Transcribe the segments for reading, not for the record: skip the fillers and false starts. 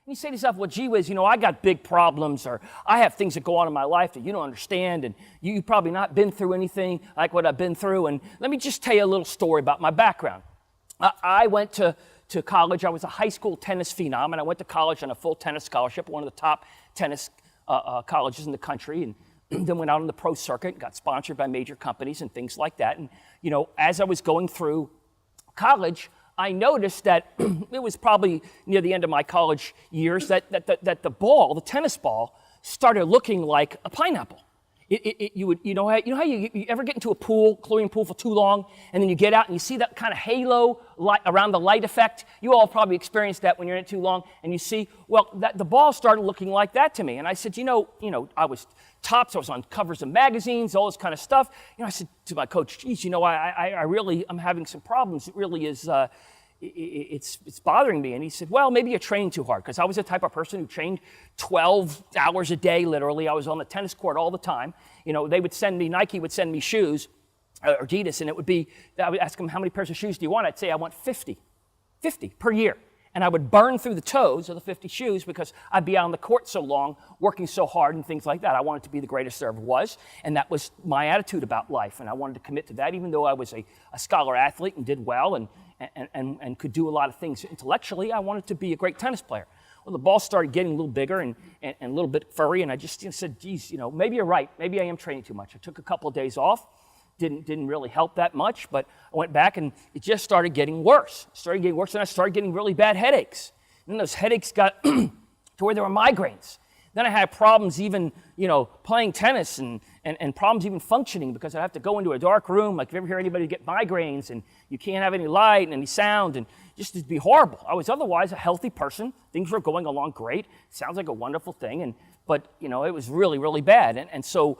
you say to yourself, well, gee whiz, I got big problems, or I have things that go on in my life that you don't understand, and you've probably not been through anything like what I've been through. And let me just tell you a little story about my background. I went to college. I was a high school tennis phenom, and I went to college on a full tennis scholarship, one of the top tennis colleges in the country, and then went out on the pro circuit and got sponsored by major companies and things like that. And, as I was going through college, I noticed that it was probably near the end of my college years that the ball, the tennis ball, started looking like a pineapple. You know how you ever get into a chlorine pool for too long, and then you get out and you see that kind of halo light around the light effect? You all probably experienced that when you're in it too long, and you see, well, the ball started looking like that to me. And I said, I was tops, I was on covers of magazines, all this kind of stuff. I said to my coach, geez, I'm having some problems. It really is, it's bothering me. And he said, well, maybe you're training too hard, because I was the type of person who trained 12 hours a day, literally. I was on the tennis court all the time. Nike would send me shoes, or Adidas, and I would ask them, how many pairs of shoes do you want? I'd say, I want 50 per year. And I would burn through the toes of the 50 shoes because I'd be out on the court so long, working so hard and things like that. I wanted to be the greatest there ever was, and that was my attitude about life. And I wanted to commit to that, even though I was a scholar athlete and did well and could do a lot of things intellectually. I wanted to be a great tennis player. Well, the ball started getting a little bigger and a little bit furry, and I just said, geez, maybe you're right. Maybe I am training too much. I took a couple of days off. Didn't really help that much, but I went back and it just started getting worse. And I started getting really bad headaches. And then those headaches got to where there were migraines. Then I had problems even, playing tennis and problems even functioning, because I have to go into a dark room. Like if you ever hear anybody get migraines and you can't have any light and any sound, and just it'd be horrible. I was otherwise a healthy person. Things were going along great. Sounds like a wonderful thing. But it was really, really bad. And so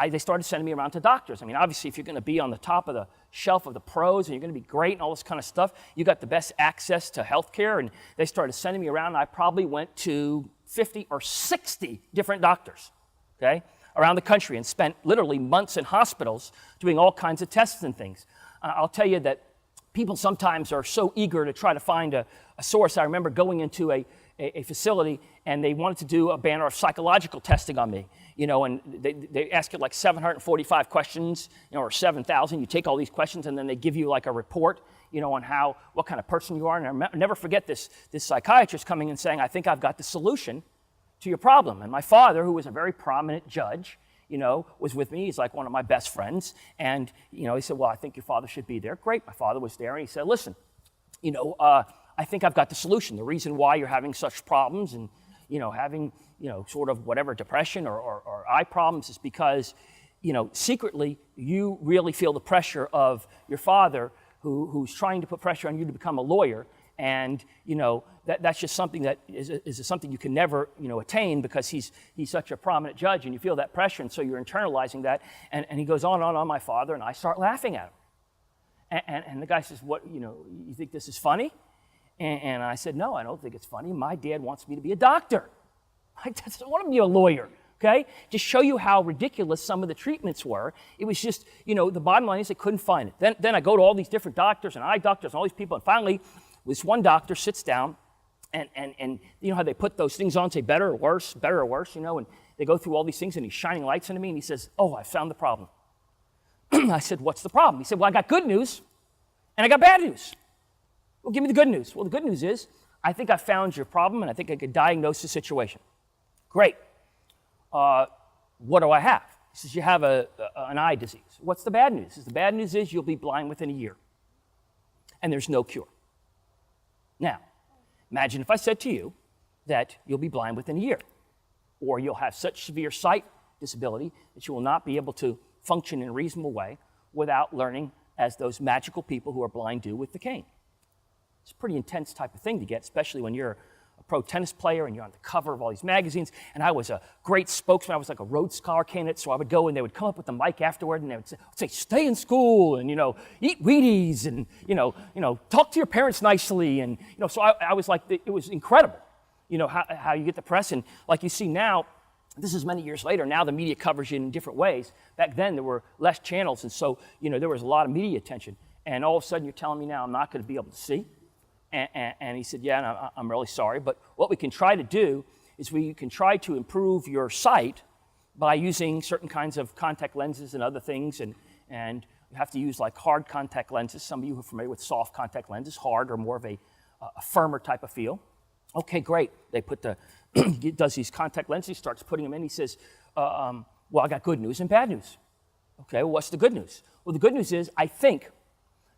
they started sending me around to doctors. I mean, obviously, if you're going to be on the top of the shelf of the pros and you're going to be great and all this kind of stuff, you got the best access to health care. And they started sending me around, and I probably went to 50 or 60 different doctors, okay, around the country, and spent literally months in hospitals doing all kinds of tests and things. I'll tell you that people sometimes are so eager to try to find a source. I remember going into a facility, and they wanted to do a banner of psychological testing on me, and they ask you like 745 questions, or 7,000. You take all these questions, and then they give you like a report, on what kind of person you are. And I'll never forget this psychiatrist coming and saying, I think I've got the solution to your problem. And my father, who was a very prominent judge, was with me. He's like one of my best friends. And, he said, well, I think your father should be there. Great. My father was there, and he said, listen, I think I've got the solution. The reason why you're having such problems and, having, sort of whatever depression or eye problems is because, secretly you really feel the pressure of your father who's trying to put pressure on you to become a lawyer. And, that's just something that is something you can never, attain, because he's such a prominent judge, and you feel that pressure, and so you're internalizing that. And he goes on, my father, and I start laughing at him. And the guy says, what, you think this is funny? And I said, no, I don't think it's funny. My dad wants me to be a doctor. I don't want to be a lawyer, okay? Just show you how ridiculous some of the treatments were. It was just, the bottom line is they couldn't find it. Then I go to all these different doctors and eye doctors and all these people, and finally this one doctor sits down and how they put those things on, say better or worse, and they go through all these things, and he's shining lights into me, and he says, oh, I found the problem. I said, what's the problem? He said, well, I got good news and I got bad news. Well, give me the good news. Well, the good news is I think I found your problem, and I think I could diagnose the situation. Great. What do I have? He says, you have an eye disease. What's the bad news? He says, the bad news is you'll be blind within a year, and there's no cure. Now, imagine if I said to you that you'll be blind within a year, or you'll have such severe sight disability that you will not be able to function in a reasonable way without learning as those magical people who are blind do with the cane. It's a pretty intense type of thing to get, especially when you're a pro tennis player and you're on the cover of all these magazines. And I was a great spokesman. I was like a Rhodes Scholar candidate, so I would go and they would come up with the mic afterward, and they would say stay in school and, eat Wheaties and, talk to your parents nicely. And, so I was like, it was incredible, how you get the press. And like you see now, this is many years later, now the media covers you in different ways. Back then there were less channels, and so, there was a lot of media attention. And all of a sudden you're telling me now I'm not going to be able to see? And he said, yeah, and I'm really sorry, but what we can try to do is we can try to improve your sight by using certain kinds of contact lenses and other things, and you have to use like hard contact lenses. Some of you are familiar with soft contact lenses. Hard or more of a firmer type of feel. Okay, great. They put he does these contact lenses, he starts putting them in. He says, well, I got good news and bad news. Okay, well, what's the good news? Well, the good news is I think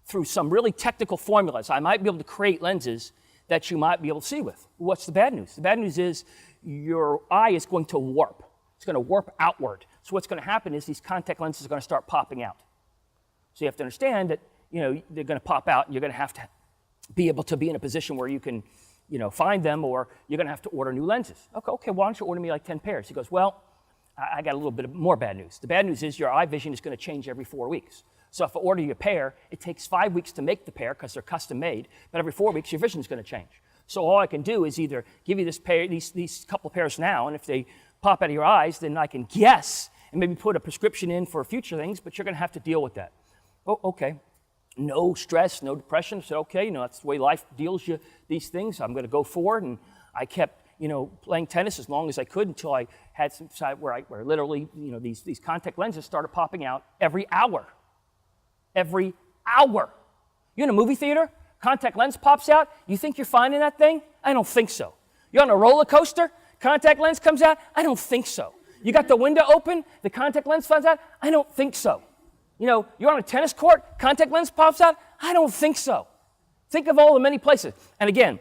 through some really technical formulas, I might be able to create lenses that you might be able to see with. What's the bad news? The bad news is your eye is going to warp. It's going to warp outward. So what's going to happen is these contact lenses are going to start popping out. So you have to understand that, they're going to pop out, and you're going to have to be able to be in a position where you can, find them, or you're going to have to order new lenses. Okay, why don't you order me like 10 pairs? He goes, well, I got a little bit more bad news. The bad news is your eye vision is going to change every 4 weeks. So if I order you a pair, it takes 5 weeks to make the pair because they're custom made, but every 4 weeks your vision is going to change. So all I can do is either give you this pair, these couple of pairs now, and if they pop out of your eyes, then I can guess and maybe put a prescription in for future things, but you're going to have to deal with that. Oh, okay. No stress, no depression. So okay, that's the way life deals you these things. I'm going to go forward, and I kept playing tennis as long as I could until I had some side where literally these contact lenses started popping out every hour. Every hour. You're in a movie theater, contact lens pops out, you think you're finding that thing? I don't think so. You're on a roller coaster, contact lens comes out? I don't think so. You got the window open, the contact lens comes out? I don't think so. You're on a tennis court, contact lens pops out? I don't think so. Think of all the many places. And again,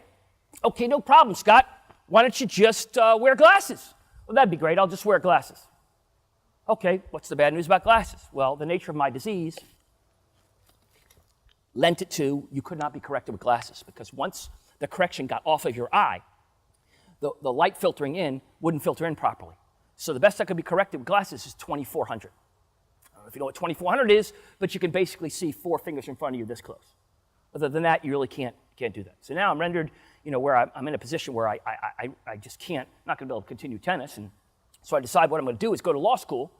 okay, no problem, Scott. Why don't you just wear glasses? Well, that'd be great. I'll just wear glasses. Okay, what's the bad news about glasses? Well, the nature of my disease lent it to you could not be corrected with glasses, because once the correction got off of your eye, the light filtering in wouldn't filter in properly. So the best I could be corrected with glasses is 2400. I don't know if you know what 2400 is, but you can basically see 4 fingers in front of you this close. Other than that, you really can't do that. So now I'm rendered, where I'm in a position where I just not going to be able to continue tennis. And so I decide what I'm going to do is go to law school,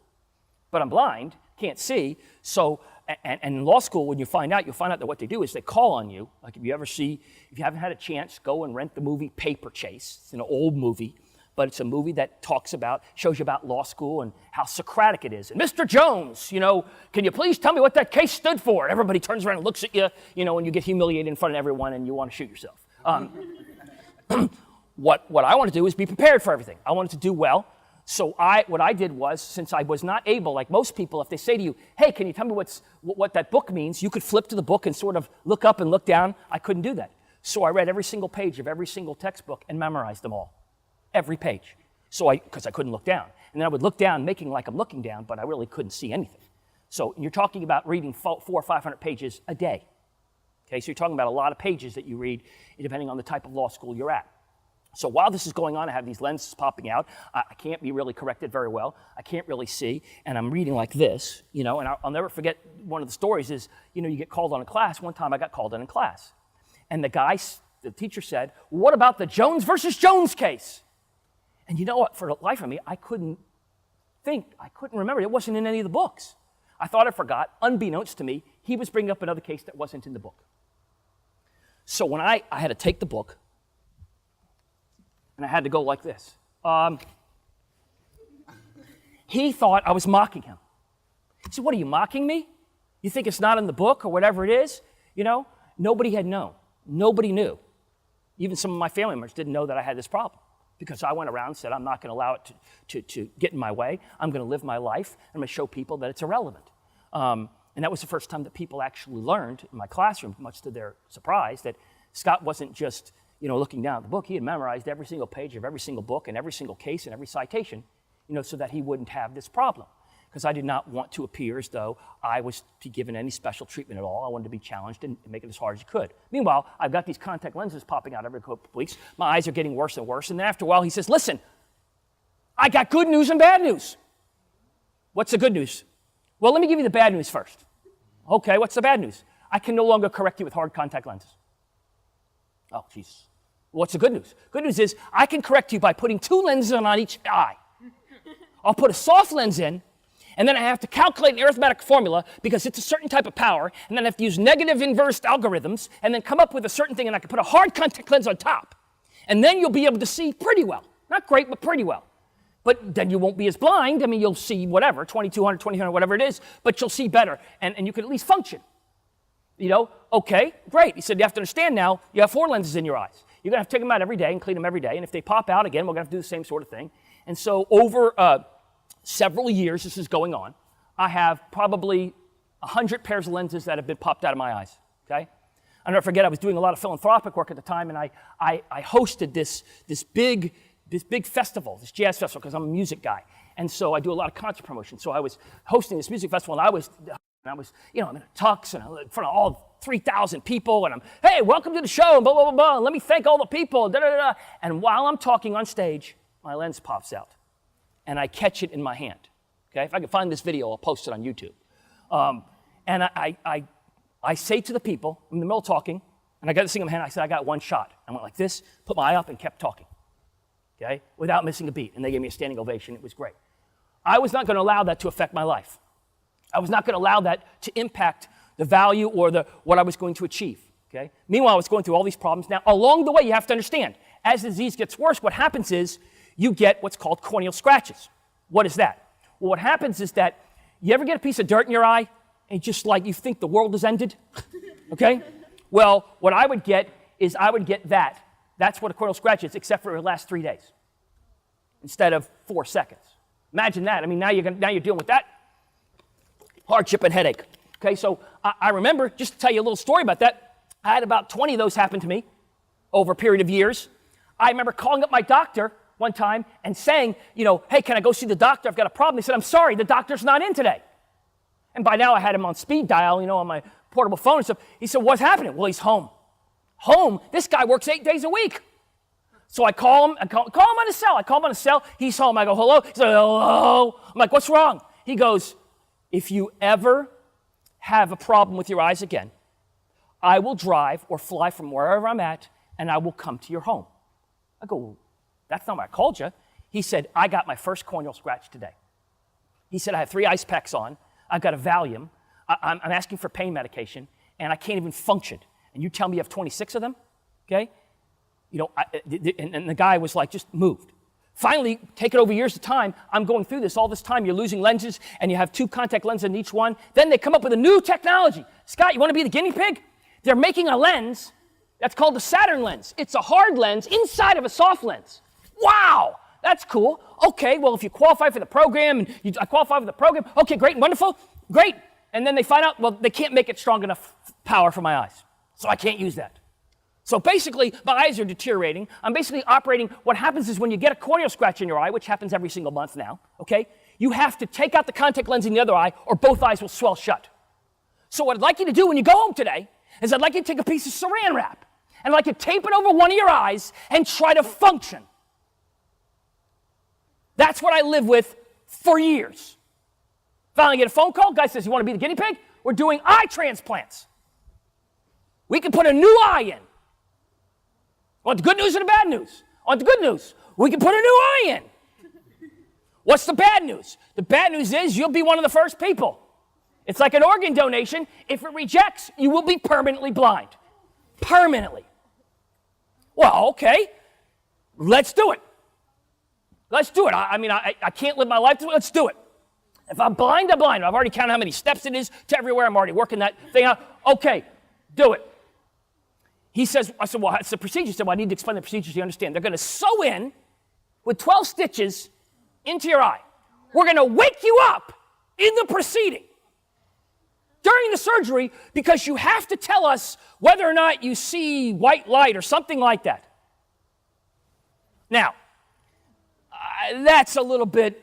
but I'm blind, can't see. So, and in law school, when you'll find out that what they do is they call on you. Like if you haven't had a chance, go and rent the movie Paper Chase. It's an old movie, but it's a movie that shows you about law school and how Socratic it is. And Mr. Jones, can you please tell me what that case stood for? And everybody turns around and looks at you, and you get humiliated in front of everyone and you want to shoot yourself. What I want to do is be prepared for everything. I wanted to do well. So what I did was, since I was not able, like most people, if they say to you, hey, can you tell me what that book means? You could flip to the book and sort of look up and look down. I couldn't do that. So I read every single page of every single textbook and memorized them all. Every page. Because I couldn't look down. And then I would look down, making like I'm looking down, but I really couldn't see anything. So you're talking about reading 400 or 500 pages a day. Okay, so you're talking about a lot of pages that you read, depending on the type of law school you're at. So while this is going on, I have these lenses popping out. I can't be really corrected very well. I can't really see, and I'm reading like this, and I'll never forget one of the stories is, you get called on a class. One time I got called in class, and the teacher said, well, what about the Jones versus Jones case? And you know what? For the life of me, I couldn't remember. It wasn't in any of the books. I thought I forgot. Unbeknownst to me, he was bringing up another case that wasn't in the book. So when I had to take the book, and I had to go like this. He thought I was mocking him. He said, what, are you mocking me? You think it's not in the book or whatever it is? Nobody had known. Nobody knew. Even some of my family members didn't know that I had this problem, because I went around and said, I'm not going to allow it to get in my way. I'm going to live my life. I'm going to show people that it's irrelevant. And that was the first time that people actually learned in my classroom, much to their surprise, that Scott wasn't just looking down at the book. He had memorized every single page of every single book and every single case and every citation, so that he wouldn't have this problem. Because I did not want to appear as though I was to be given any special treatment at all. I wanted to be challenged and make it as hard as you could. Meanwhile, I've got these contact lenses popping out every couple of weeks. My eyes are getting worse and worse. And then after a while, he says, listen, I got good news and bad news. What's the good news? Well, let me give you the bad news first. Okay, what's the bad news? I can no longer correct you with hard contact lenses. Oh, Jesus. What's the good news? Good news is I can correct you by putting 2 lenses on each eye. I'll put a soft lens in, And then I have to calculate an arithmetic formula because it's a certain type of power. And then I have to use negative inverse algorithms and then come up with a certain thing. And I can put a hard contact lens on top. And then you'll be able to see pretty well. Not great, but pretty well. But then you won't be as blind. I mean, you'll see whatever, 2200, 2000, whatever it is, but you'll see better. And you can at least function. You know, okay, great. He said, you have to understand now, you have 4 lenses in your eyes. You're going to have to take them out every day and clean them every day. And if they pop out again, we're going to have to do the same sort of thing. And so over several years this is going on, I have probably 100 pairs of lenses that have been popped out of my eyes, okay? I'll never forget, I was doing a lot of philanthropic work at the time, and I hosted this big festival, this jazz festival, because I'm a music guy. And so I do a lot of concert promotion. So I was hosting this music festival, and I was, you know, I'm in a tux, and I'm in front of all 3,000 people, and I'm, hey, welcome to the show, and blah, blah, blah, blah, and let me thank all the people, da, da, da, da. And while I'm talking on stage, my lens pops out, and I catch it in my hand, okay? If I can find this video, I'll post it on YouTube. And I say to the people, I'm in the middle of talking, and I got this thing in my hand, I said, I got one shot. I went like this, put my eye up, and kept talking, okay? Without missing a beat, and they gave me a standing ovation. It was great. I was not going to allow that to affect my life. I was not going to allow that to impact the value or what I was going to achieve, okay? Meanwhile, I was going through all these problems. Now, along the way, you have to understand, as the disease gets worse, what happens is you get what's called corneal scratches. What is that? Well, what happens is that you ever get a piece of dirt in your eye and just like you think the world has ended, okay? Well, what I would get is I would get that. That's what a corneal scratch is, except for it lasts 3 days instead of 4 seconds. Imagine that. I mean, now you're dealing with that hardship and headache. Okay, so I remember, just to tell you a little story about that, I had about 20 of those happen to me over a period of years. I remember calling up my doctor one time and saying, you know, hey, can I go see the doctor? I've got a problem. They said, I'm sorry, the doctor's not in today. And by now I had him on speed dial, you know, on my portable phone and stuff. He said, what's happening? Well, he's home. Home? This guy works 8 days a week. So I call him, call him on his cell. I call him on his cell. He's home. I go, hello? He said, hello. I'm like, what's wrong? He goes, if you ever have a problem with your eyes again, I will drive or fly from wherever I'm at, and I will come to your home. I go, well, that's not why I called you. He said, I got my first corneal scratch today. He said, I have 3 ice packs on. I've got a Valium. I'm asking for pain medication, and I can't even function. And you tell me you have 26 of them, okay? You know, and the guy was like, just moved. Finally, taken over years of time, I'm going through this all this time. You're losing lenses, and you have 2 contact lenses in each one. Then they come up with a new technology. Scott, you want to be the guinea pig? They're making a lens that's called the Saturn lens. It's a hard lens inside of a soft lens. Wow, that's cool. Okay, well, if you qualify for the program, and I qualify for the program, okay, great and wonderful, great. And then they find out, well, they can't make it strong enough power for my eyes, so I can't use that. So basically, my eyes are deteriorating. I'm basically operating. What happens is when you get a corneal scratch in your eye, which happens every single month now, okay, you have to take out the contact lens in the other eye or both eyes will swell shut. So what I'd like you to do when you go home today is I'd like you to take a piece of saran wrap and I'd like you to tape it over one of your eyes and try to function. That's what I live with for years. Finally get a phone call. Guy says, you want to be the guinea pig? We're doing eye transplants. We can put a new eye in. Want the good news or the bad news? Want the good news? We can put a new eye in. What's the bad news? The bad news is you'll be one of the first people. It's like an organ donation. If it rejects, you will be permanently blind. Permanently. Well, okay. Let's do it. Let's do it. I can't live my life. Let's do it. If I'm blind, I'm blind. I've already counted how many steps it is to everywhere. I'm already working that thing out. Okay, do it. He says, I said, well, it's the procedure. He said, well, I need to explain the procedure so you understand. They're going to sew in with 12 stitches into your eye. We're going to wake you up in the proceeding during the surgery because you have to tell us whether or not you see white light or something like that. Now, that's a little bit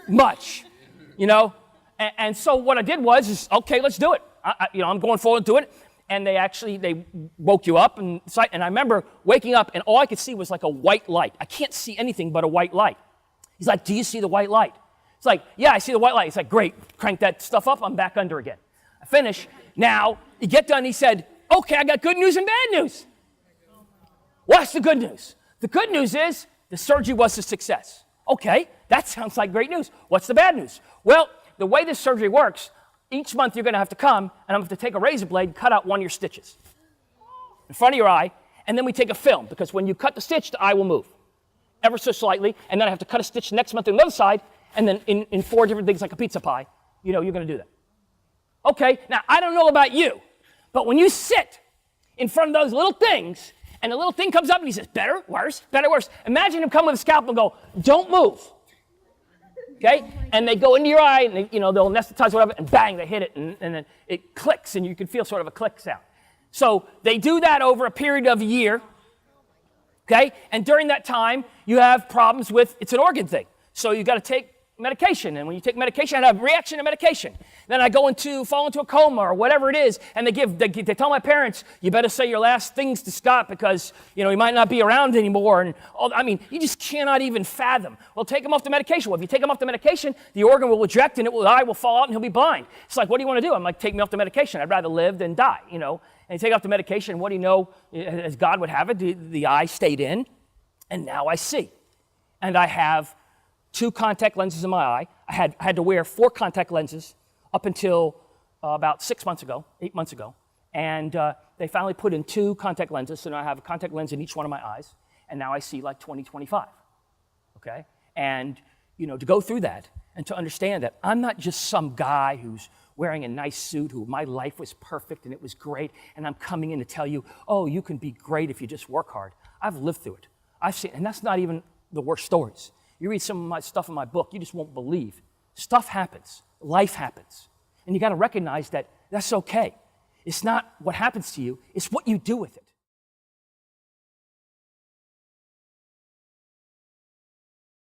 much, you know? And so what I did was, okay, let's do it. I'm going forward to do it. And they woke you up, and I remember waking up, and all I could see was like a white light. I can't see anything but a white light. He's like, do you see the white light? It's like, yeah, I see the white light. It's like, great, crank that stuff up, I'm back under again. I finish. Now, you get done, he said, okay, I got good news and bad news. What's the good news? The good news is the surgery was a success. Okay, that sounds like great news. What's the bad news? Well, the way this surgery works, each month you're going to have to come, and I'm going to have to take a razor blade and cut out one of your stitches in front of your eye, and then we take a film, because when you cut the stitch, the eye will move ever so slightly, and then I have to cut a stitch next month on the other side, and then in 4 different things like a pizza pie, you're going to do that. Okay, now I don't know about you, but when you sit in front of those little things, and the little thing comes up and he says, better, worse, better, worse. Imagine him come with a scalpel and go, don't move. Okay? And they go into your eye, and they'll anesthetize whatever, and bang, they hit it, and then it clicks, and you can feel sort of a click sound. So they do that over a period of a year. Okay? And during that time, you have problems with, it's an organ thing. So you got to take medication, and when you take medication, I have a reaction to medication. Then I fall into a coma or whatever it is, and they tell my parents, you better say your last things to Scott because, he might not be around anymore. And you just cannot even fathom. Well, take him off the medication. Well, if you take him off the medication, the organ will eject and the eye will fall out and he'll be blind. It's like, what do you want to do? I'm like, take me off the medication. I'd rather live than die, And you take off the medication, what do you know, as God would have it, the eye stayed in, and now I see. And I have 2 contact lenses in my eye. I had to wear 4 contact lenses up until about 8 months ago. And they finally put in 2 contact lenses, so now I have a contact lens in each one of my eyes, and now I see like 20/25, okay? And, to go through that and to understand that I'm not just some guy who's wearing a nice suit, who my life was perfect and it was great, and I'm coming in to tell you, oh, you can be great if you just work hard. I've lived through it. I've seen, and that's not even the worst stories. You read some of my stuff in my book, you just won't believe. Stuff happens. Life happens. And you got to recognize that that's okay. It's not what happens to you, it's what you do with it.